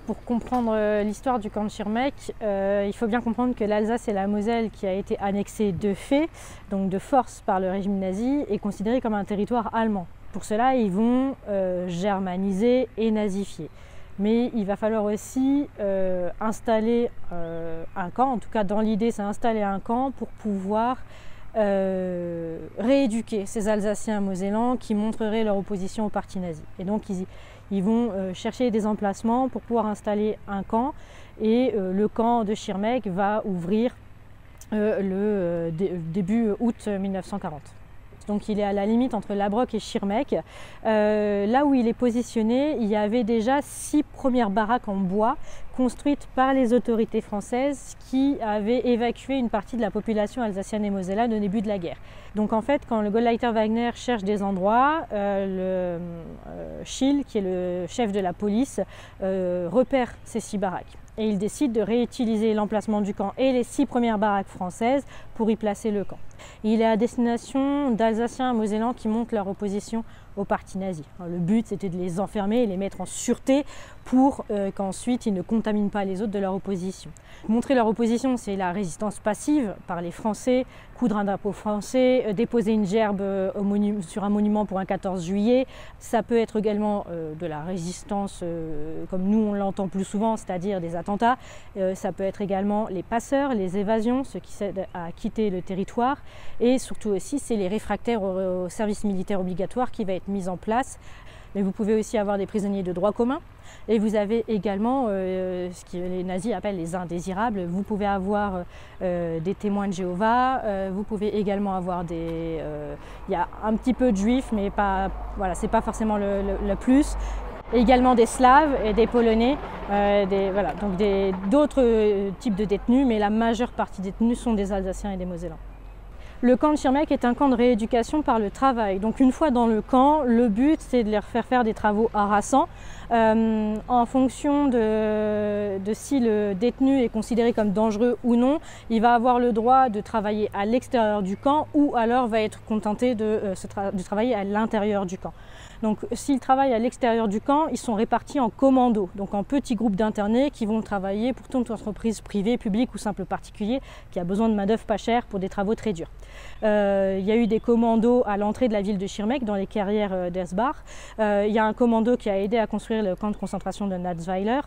Pour comprendre l'histoire du camp de Schirmeck, il faut bien comprendre que l'Alsace et la Moselle, qui a été annexée de fait, donc de force par le régime nazi, est considérée comme un territoire allemand. Pour cela, ils vont germaniser et nazifier. Mais il va falloir aussi installer un camp, en tout cas dans l'idée c'est installer un camp pour pouvoir rééduquer ces Alsaciens mosellans qui montreraient leur opposition au parti nazi. Et donc ils vont chercher des emplacements pour pouvoir installer un camp et le camp de Schirmeck va ouvrir début août 1940. Donc il est à la limite entre Labroque et Schirmeck. Là où il est positionné, il y avait déjà 6 premières baraques en bois construites par les autorités françaises qui avaient évacué une partie de la population alsacienne et mosellane au début de la guerre. Donc en fait, quand le Gauleiter Wagner cherche des endroits, Schill, qui est le chef de la police, repère ces 6 baraques. Et il décide de réutiliser l'emplacement du camp et les 6 premières baraques françaises pour y placer le camp. Il est à destination d'Alsaciens et Mosellans qui montrent leur opposition au parti nazi. Le but, c'était de les enfermer et les mettre en sûreté pour qu'ensuite ils ne contaminent pas les autres de leur opposition. Montrer leur opposition, c'est la résistance passive par les Français, coudre un drapeau français, déposer une gerbe sur un monument pour un 14 juillet. Ça peut être également de la résistance comme nous on l'entend plus souvent, c'est-à-dire des attentats. Ça peut être également les passeurs, les évasions, ceux qui cèdent à quitter le territoire. Et surtout aussi, c'est les réfractaires au service militaire obligatoire qui va être mis en place. Mais vous pouvez aussi avoir des prisonniers de droit commun. Et vous avez également ce que les nazis appellent les indésirables. Vous pouvez avoir des témoins de Jéhovah. Vous pouvez également avoir il y a un petit peu de juifs, mais pas, voilà, c'est pas forcément le plus. Et également des Slaves et des Polonais, voilà, donc d'autres types de détenus, mais la majeure partie des détenus sont des Alsaciens et des Mosellans. Le camp de Schirmeck est un camp de rééducation par le travail. Donc une fois dans le camp, le but c'est de leur faire des travaux harassants. En fonction de si le détenu est considéré comme dangereux ou non, il va avoir le droit de travailler à l'extérieur du camp ou alors va être contenté de travailler à l'intérieur du camp. Donc s'ils travaillent à l'extérieur du camp, ils sont répartis en commandos, donc en petits groupes d'internés qui vont travailler pour toute entreprise privée, publique ou simple particulier qui a besoin de main-d'œuvre pas chère pour des travaux très durs. Il y a eu des commandos à l'entrée de la ville de Schirmeck, dans les carrières d'Ersbach. Il y a un commando qui a aidé à construire le camp de concentration de Natzweiler.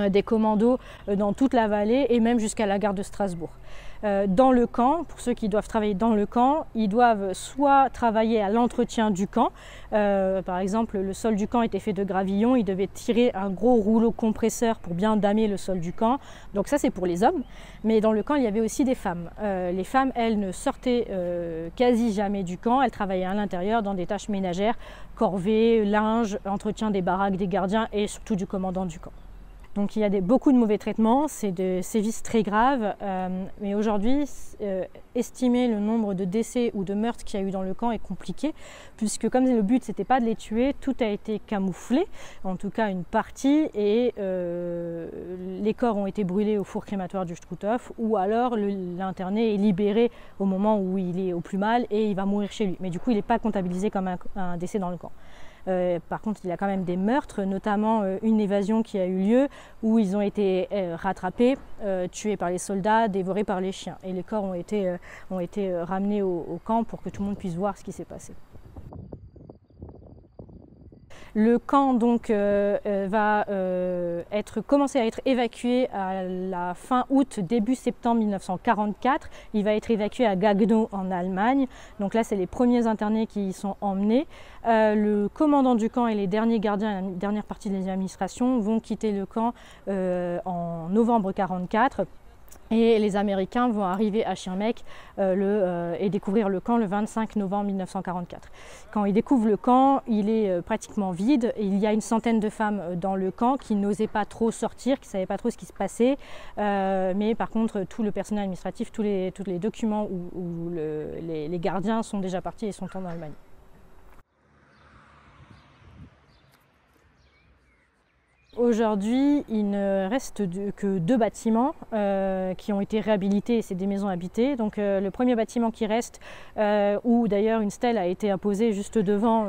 Des commandos dans toute la vallée et même jusqu'à la gare de Strasbourg. Dans le camp, pour ceux qui doivent travailler dans le camp, ils doivent soit travailler à l'entretien du camp, par exemple le sol du camp était fait de gravillon, ils devaient tirer un gros rouleau compresseur pour bien damer le sol du camp, donc ça c'est pour les hommes, mais dans le camp il y avait aussi des femmes. Les femmes, elles ne sortaient quasi jamais du camp, elles travaillaient à l'intérieur dans des tâches ménagères, corvée, linge, entretien des baraques des gardiens et surtout du commandant du camp. Donc il y a beaucoup de mauvais traitements, c'est de sévices très graves, mais aujourd'hui, estimer le nombre de décès ou de meurtres qu'il y a eu dans le camp est compliqué, puisque comme le but c'était pas de les tuer, tout a été camouflé, en tout cas une partie, et les corps ont été brûlés au four crématoire du Struthof, ou alors l'interné est libéré au moment où il est au plus mal et il va mourir chez lui. Mais du coup, il n'est pas comptabilisé comme un décès dans le camp. Par contre, il y a quand même des meurtres, notamment une évasion qui a eu lieu où ils ont été rattrapés, tués par les soldats, dévorés par les chiens. Et les corps ont été ramenés au camp pour que tout le monde puisse voir ce qui s'est passé. Le camp donc va commencer à être évacué à la fin août, début septembre 1944. Il va être évacué à Gagnow en Allemagne. Donc là, c'est les premiers internés qui y sont emmenés. Le commandant du camp et les derniers gardiens, la dernière partie de l'administration vont quitter le camp en novembre 1944. Et les Américains vont arriver à Schirmeck et découvrir le camp le 25 novembre 1944. Quand ils découvrent le camp, il est pratiquement vide. Et il y a une centaine de femmes dans le camp qui n'osaient pas trop sortir, qui ne savaient pas trop ce qui se passait. Mais par contre, tout le personnel administratif, tous les documents où les gardiens sont déjà partis et sont en Allemagne. Aujourd'hui, il ne reste que 2 bâtiments qui ont été réhabilités, c'est des maisons habitées. Donc le premier bâtiment qui reste, où d'ailleurs une stèle a été apposée juste devant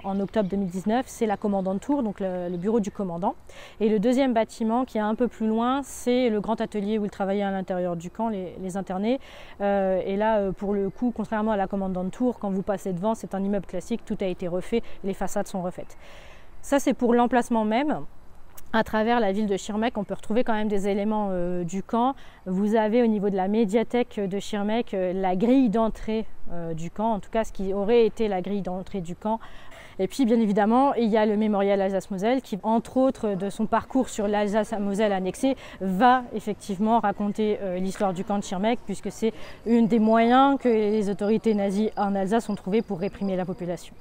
en octobre 2019, c'est la commandante tour, donc le bureau du commandant. Et le deuxième bâtiment qui est un peu plus loin, c'est le grand atelier où ils travaillaient à l'intérieur du camp, les internés. Et là, pour le coup, contrairement à la commandante tour, quand vous passez devant, c'est un immeuble classique, tout a été refait, les façades sont refaites. Ça, c'est pour l'emplacement même. À travers la ville de Schirmeck, on peut retrouver quand même des éléments du camp. Vous avez au niveau de la médiathèque de Schirmeck la grille d'entrée du camp, en tout cas ce qui aurait été la grille d'entrée du camp. Et puis bien évidemment, il y a le mémorial Alsace-Moselle qui, entre autres de son parcours sur l'Alsace-Moselle annexée, va effectivement raconter l'histoire du camp de Schirmeck, puisque c'est un des moyens que les autorités nazies en Alsace ont trouvé pour réprimer la population.